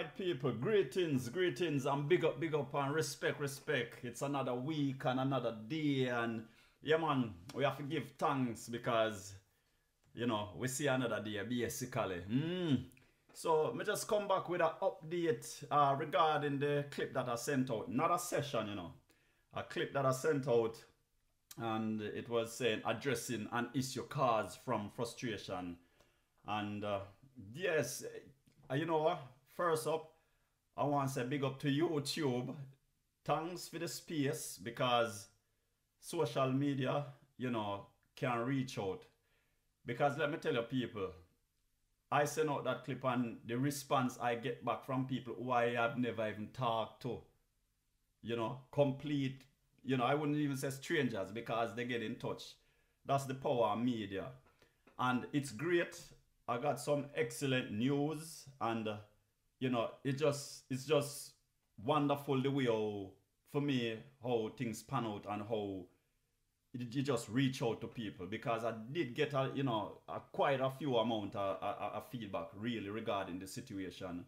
right, people, greetings, and big up, and respect. It's another week and another day, and yeah, man, we have to give thanks because we see another day basically. So, me just come back with an update regarding the clip that I sent out. Not a session, a clip that I sent out, and it was saying addressing an issue caused from frustration. And yes, you know what? First up, I want to say big up to YouTube. Thanks for the space because social media, can reach out. Because let me tell you, people, I send out that clip and the response I get back from people who I have never even talked to, complete, I wouldn't even say strangers because they get in touch. That's the power of media. And it's great. I got some excellent news and, it's just wonderful the way for me, how things pan out and how you just reach out to people because I did get quite a few amount of feedback really regarding the situation.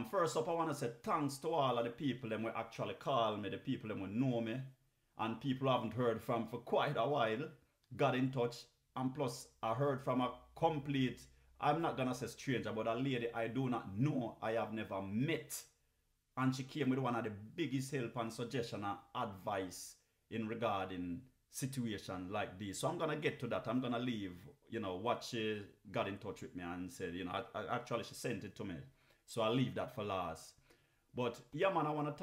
First up, I want to say thanks to all of the people that will actually call me, the people that will know me, and people I haven't heard from for quite a while got in touch. And plus, I heard from a complete, I'm not gonna say stranger, but a lady I do not know, I have never met, and she came with one of the biggest help and suggestion and advice in regarding situation like this. So I'm gonna get to that. I'm gonna leave, what she got in touch with me and said, actually she sent it to me. So I'll leave that for last. But yeah, man, I wanna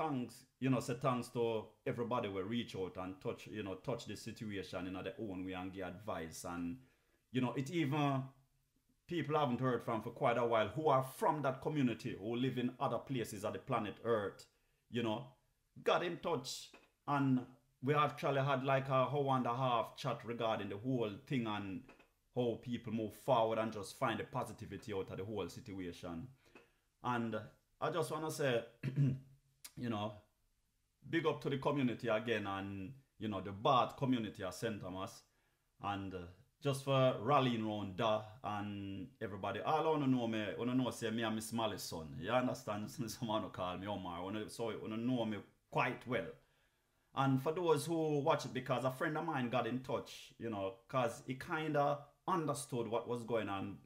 say thanks to everybody who reach out and touch the situation in their own way and give advice. And it even people I haven't heard from for quite a while who are from that community who live in other places of the planet Earth, got in touch, and we actually had like a hour and a half chat regarding the whole thing and how people move forward and just find the positivity out of the whole situation. And I just want to say, big up to the community again and, the Bath community of St. Thomas. And just for rallying around that and everybody. All I want to know me, say me and Miss Molly's son. You understand? Someone who call me Omar. So you know me quite well. And for those who watch it, because a friend of mine got in touch, because he kind of understood what was going on.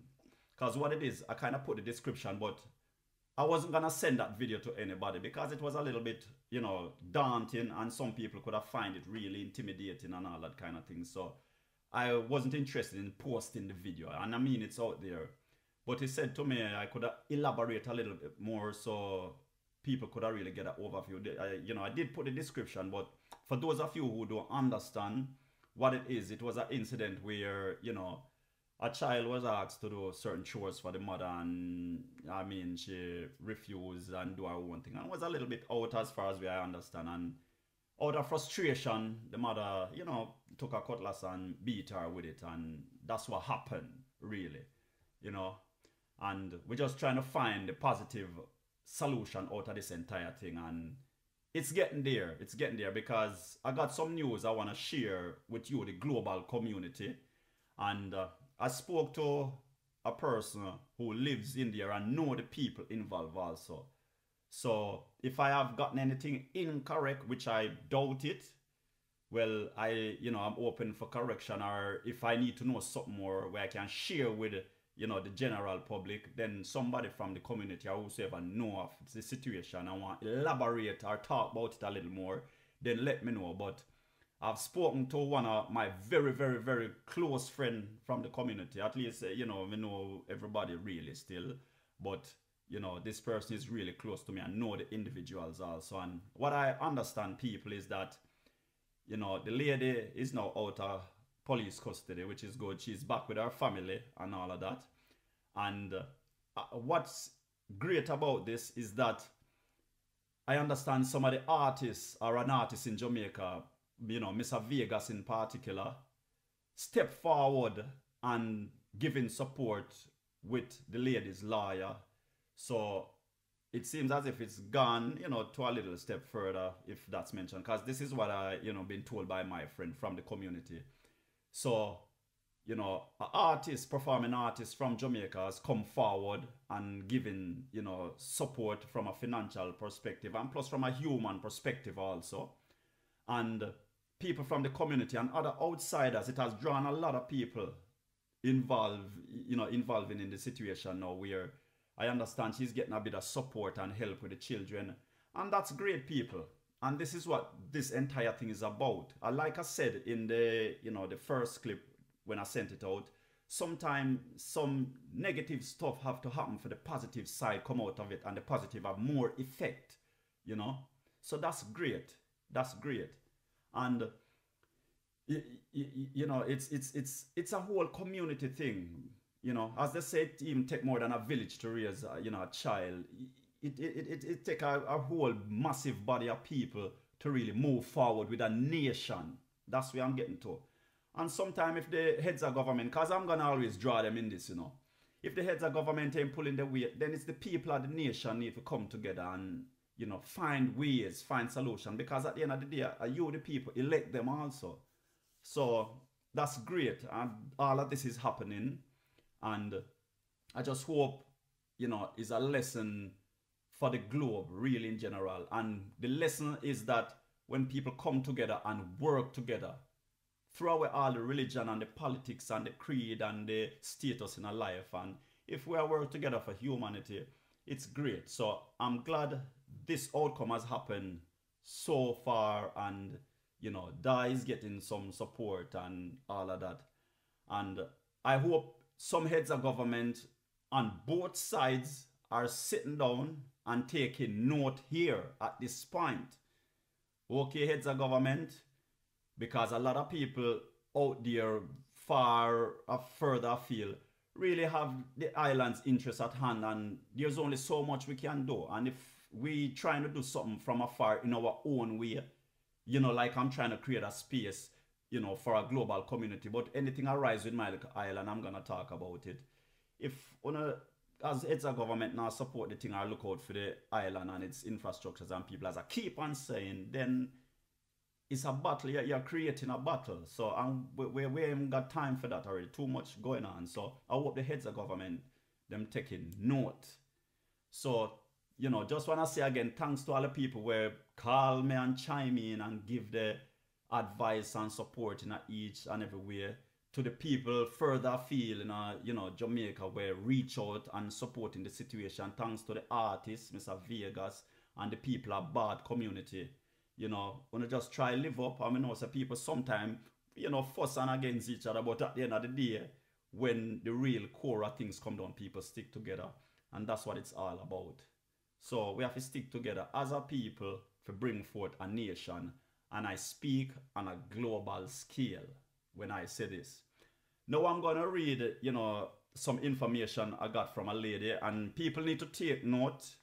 Because what it is, I kind of put the description, but I wasn't going to send that video to anybody because it was a little bit, daunting, and some people could have find it really intimidating and all that kind of thing. So I wasn't interested in posting the video, and I mean it's out there. But he said to me I could elaborate a little bit more so people could really get an overview. I did put the description, but for those of you who don't understand what it is, it was an incident where, a child was asked to do certain chores for the mother, and I mean, she refused and do her own thing. And it was a little bit out as far as I understand. And out of frustration, the mother, took a cutlass and beat her with it. And that's what happened, really, And we're just trying to find the positive solution out of this entire thing. And it's getting there. It's getting there because I got some news I want to share with you, the global community. And I spoke to a person who lives in there and know the people involved also. So if I have gotten anything incorrect, which I doubt it, well, I'm open for correction. Or if I need to know something more where I can share with, the general public, then somebody from the community or whoever know of the situation and want to elaborate or talk about it a little more, then let me know. But I've spoken to one of my very, very, very close friend from the community. At least, we know everybody really still. But, this person is really close to me and know the individuals also. And what I understand, people, is that, the lady is now out of police custody, which is good. She's back with her family and all of that. And what's great about this is that I understand some of the artists or an artist in Jamaica, Mr. Vegas in particular, step forward and giving support with the lady's lawyer. So it seems as if it's gone, to a little step further, if that's mentioned. Because this is what I, been told by my friend from the community. So you know, an artist, performing artist from Jamaica has come forward and given, you know, support from a financial perspective and plus from a human perspective also. And people from the community and other outsiders, it has drawn a lot of people involving in the situation now where I understand she's getting a bit of support and help with the children. And that's great, people. And this is what this entire thing is about. Like I said in the, you know, the first clip when I sent it out, sometimes some negative stuff have to happen for the positive side come out of it, and the positive have more effect, you know. So that's great. That's great. And you know, it's a whole community thing. You know, as they say, it even take more than a village to raise, you know, a child. It take a whole massive body of people to really move forward with a nation. That's where I'm getting to. And sometimes if the heads of government, because I'm going to always draw them in this, you know. If the heads of government ain't pulling the weight, then it's the people of the nation need to come together and, you know, find ways, find solutions. Because at the end of the day, you, the people, elect them also. So that's great. And all of this is happening. And I just hope, you know, is a lesson for the globe, really in general. And the lesson is that when people come together and work together, throw away all the religion and the politics and the creed and the status in our life, and if we are work together for humanity, it's great. So I'm glad this outcome has happened so far, and you know, Da is getting some support and all of that. And I hope some heads of government on both sides are sitting down and taking note here at this point. Okay, heads of government, because a lot of people out there far further afield really have the island's interest at hand, and there's only so much we can do. And if we trying to do something from afar in our own way, you know, like I'm trying to create a space, you know, for a global community, but anything arise with my little island, I'm gonna talk about it. If as heads of government now support the thing, I look out for the island and its infrastructures and people, as I keep on saying, then it's a battle. You're creating a battle. So we haven't got time for that already. Too much going on. So I hope the heads of government, them taking note. So, you know, just want to say again, thanks to all the people who call me and chime in and give the advice and support in each and every way. To the people further afield in, you know, Jamaica, where reach out and supporting the situation. Thanks to the artists, Mr. Vegas, and the people of Bad community. You know, when I just try live up, I mean, also people sometimes, you know, fuss and against each other, but at the end of the day, when the real core of things come down, people stick together, and that's what it's all about. So we have to stick together as a people to bring forth a nation, and I speak on a global scale when I say this. Now I'm going to read, you know, some information I got from a lady, and people need to take note,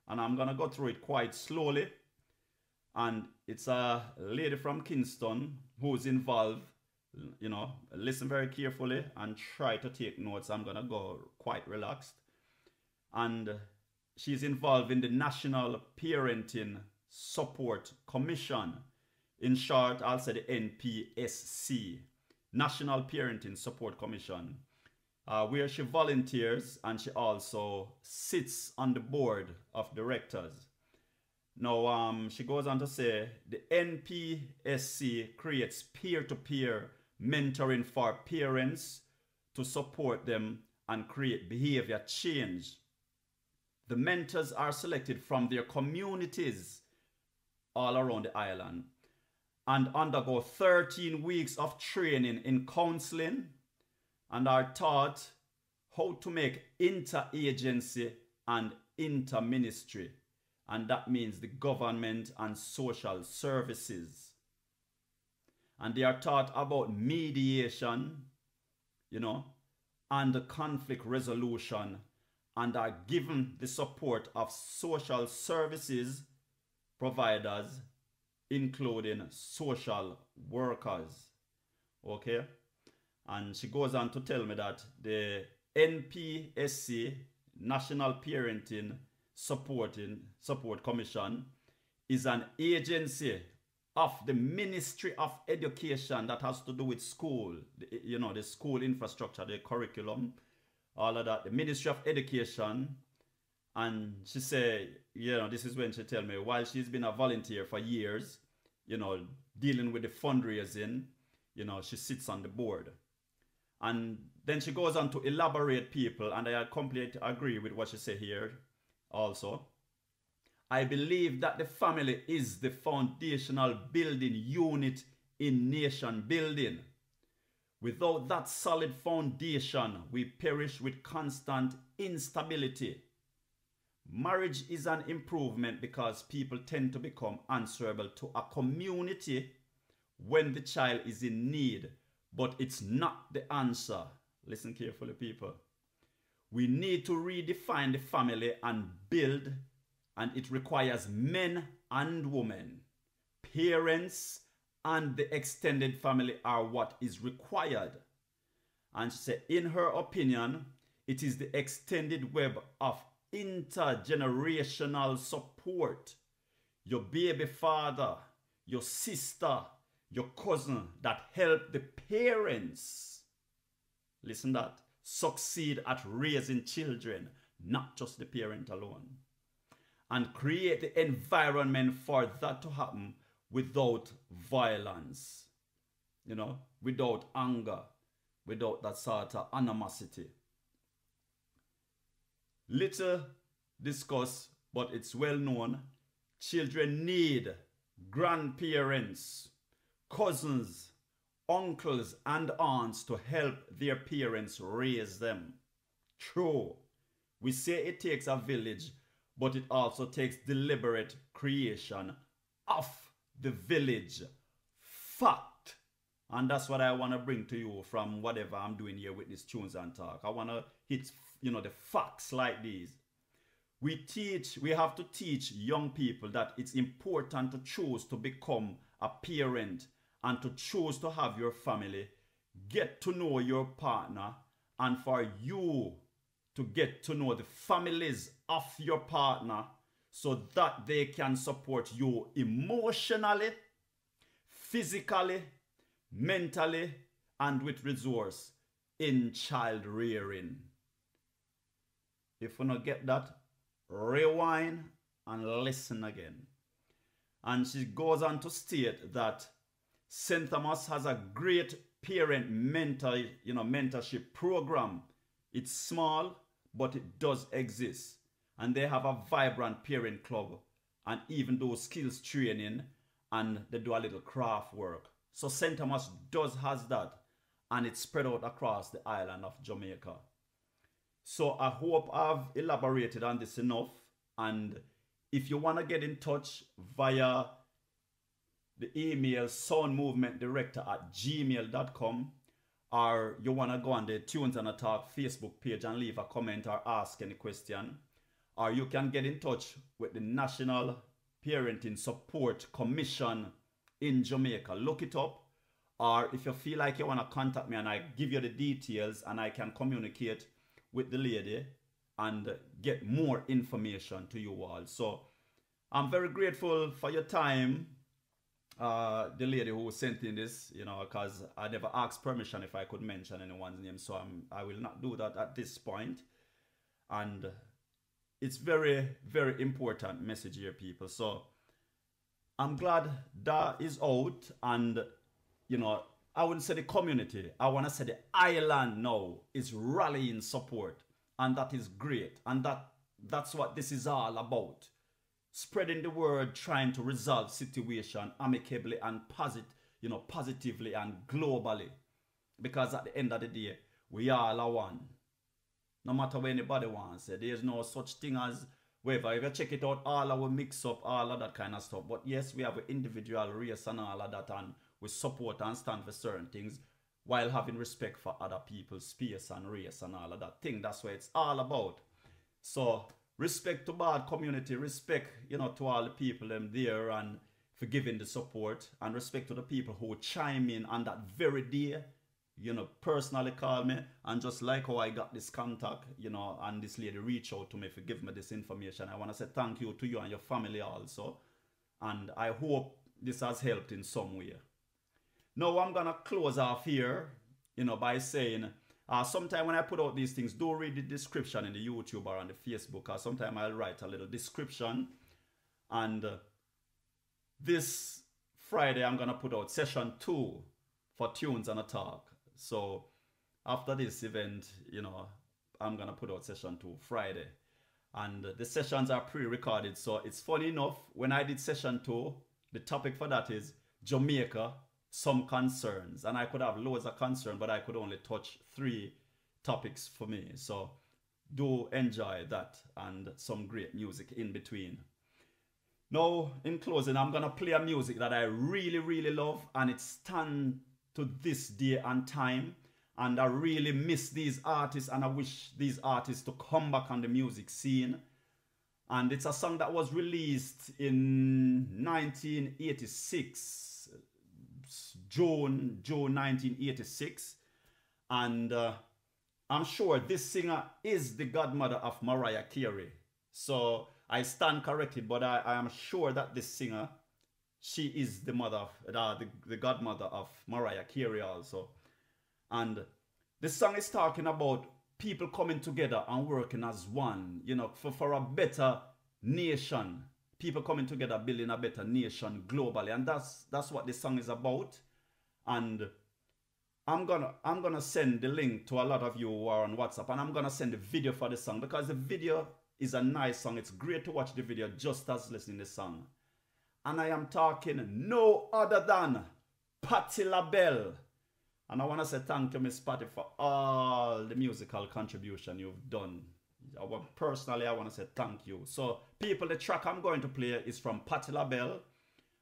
and I'm going to go through it quite slowly. And it's a lady from Kingston who's involved. You know, listen very carefully and try to take notes. I'm going to go quite relaxed. And she's involved in the National Parenting Support Commission. In short, I'll say the NPSC, National Parenting Support Commission, where she volunteers, and she also sits on the board of directors. Now, she goes on to say, the NPSC creates peer-to-peer mentoring for parents to support them and create behavior change. The mentors are selected from their communities all around the island and undergo 13 weeks of training in counseling and are taught how to make interagency and interministry. And that means the government and social services. And they are taught about mediation, you know, and the conflict resolution, and are given the support of social services providers, including social workers. Okay? And she goes on to tell me that the NPSC, National Parenting Support Commission, is an agency of the Ministry of Education that has to do with school, the school infrastructure, the curriculum, all of that, the Ministry of Education. And she said, this is when she tell me, while she's been a volunteer for years, dealing with the fundraising, she sits on the board. And then she goes on to elaborate, people, and I completely agree with what she said here also. I believe that the family is the foundational building unit in nation building. Without that solid foundation, we perish with constant instability. Marriage is an improvement because people tend to become answerable to a community when the child is in need, but it's not the answer. Listen carefully, people. We need to redefine the family and build, and it requires men and women. Parents and the extended family are what is required. And she said, in her opinion, it is the extended web of intergenerational support. Your baby father, your sister, your cousin that help the parents, listen that, succeed at raising children, not just the parent alone. And create the environment for that to happen without violence, without anger, without that sort of animosity. Little discussed, but it's well known. Children need grandparents, cousins, uncles, and aunts to help their parents raise them. True, we say it takes a village, but it also takes deliberate creation of the village. Fact. And that's what I want to bring to you from whatever I'm doing here with these tunes and talk. I want to hit the facts like these. We have to teach young people that it's important to choose to become a parent and to choose to have your family, get to know your partner, and for you to get to know the families of your partner so that they can support you emotionally, physically, mentally, and with resource in child rearing. If you don't get that, rewind and listen again. And she goes on to state that St. Thomas has a great parent mentorship program. It's small, but it does exist. And they have a vibrant parent club and even do skills training, and they do a little craft work. So St. Thomas has that, and it's spread out across the island of Jamaica. So I hope I've elaborated on this enough. And if you want to get in touch via the email soundmovementdirector@gmail.com, or you want to go on the Tunes and a Talk Facebook page and leave a comment or ask any question, or you can get in touch with the National Parenting Support Commission in Jamaica. Look it up. Or if you feel like you want to contact me and I give you the details and I can communicate with the lady and get more information to you all. So I'm very grateful for your time, the lady who sent in this, because I never asked permission if I could mention anyone's name, so I will not do that at this point. And it's very, very important message here, people. So I'm glad that is out, and I wouldn't say the community, I want to say the island now is rallying support, and that is great. And that's what this is all about. Spreading the word, trying to resolve situation amicably and positively and globally. Because at the end of the day, we all are one. No matter what anybody wants, there's no such thing as whatever. If you check it out, all our mix up, all of that kind of stuff. But yes, we have an individual race and all of that, and we support and stand for certain things while having respect for other people's space and race and all of that thing. That's what it's all about. So respect to bad community, respect, to all the people there and for giving the support, and respect to the people who chime in on that very day, personally call me, and just like how I got this contact, and this lady reached out to me for giving me this information. I want to say thank you to you and your family also. And I hope this has helped in some way. Now I'm gonna close off here, by saying, sometime when I put out these things, do read the description in the YouTube or on the Facebook, or sometime I'll write a little description. And this Friday I'm gonna put out session 2 for Tunes and a Talk. So after this event, I'm gonna put out session 2 Friday. And the sessions are pre-recorded. So it's funny enough, when I did session 2, the topic for that is Jamaica Some Concerns. And I could have loads of concerns, but I could only touch 3 topics for me. So do enjoy that and some great music in between. Now, in closing, I'm going to play a music that I really, really love, and it stands to this day and time. And I really miss these artists, and I wish these artists to come back on the music scene. And it's a song that was released in 1986, June 1986. And I'm sure this singer is the godmother of Mariah Carey. So I stand corrected, but I am sure that this singer, she is the mother of, the godmother of Mariah Carey also. And the song is talking about people coming together and working as one, for a better nation. People coming together, building a better nation globally. And that's what this song is about. And I'm gonna send the link to a lot of you who are on WhatsApp, and I'm gonna send the video for the song, because the video is a nice song. It's great to watch the video just as listening to the song. And I am talking no other than Patti LaBelle. And I want to say thank you, Miss Patti, for all the musical contribution you've done. Personally, I want to say thank you. So, people, the track I'm going to play is from Patti LaBelle.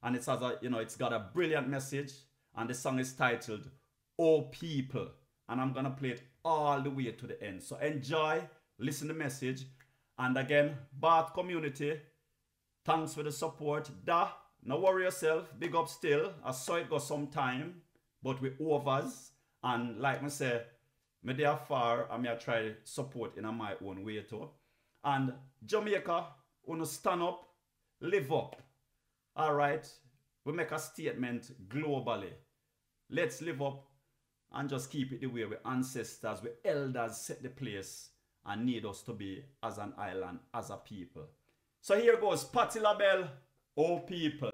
And it's got a brilliant message. And the song is titled, Oh People. And I'm going to play it all the way to the end. So enjoy, listen to the message. And again, Bath community, thanks for the support. No worry yourself, big up still. I saw it go some time, but with overs. And like I say, me there far, and I try support in my own way too. And Jamaica, wanna stand up, live up. Alright, we make a statement globally. Let's live up and just keep it the way we ancestors, we elders set the place and need us to be as an island, as a people. So here goes Patti LaBelle, Oh People.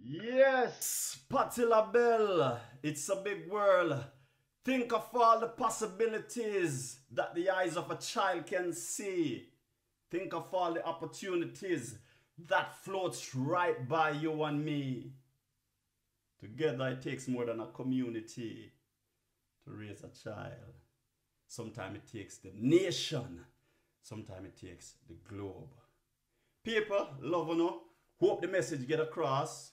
Yes, Patti LaBelle, it's a big world. Think of all the possibilities that the eyes of a child can see. Think of all the opportunities that floats right by you and me. Together it takes more than a community to raise a child. Sometimes it takes the nation. Sometimes it takes the globe. People, love you know. Hope the message get across.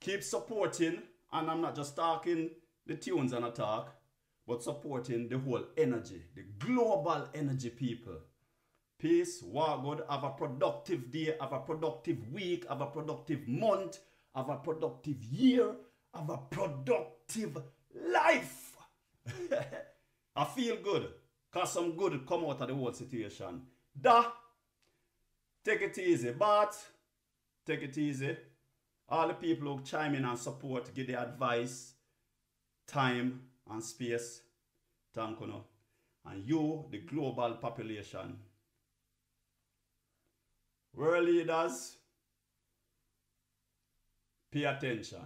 Keep supporting, and I'm not just talking the tunes and a talk, but supporting the whole energy, the global energy, people. Peace, walk good, have a productive day, have a productive week, have a productive month, have a productive year, have a productive life. I feel good, because some good come out of the whole situation. Take it easy, but take it easy. All the people who chime in and support, give the advice, time and space. Thank you. And you, the global population. World leaders, pay attention.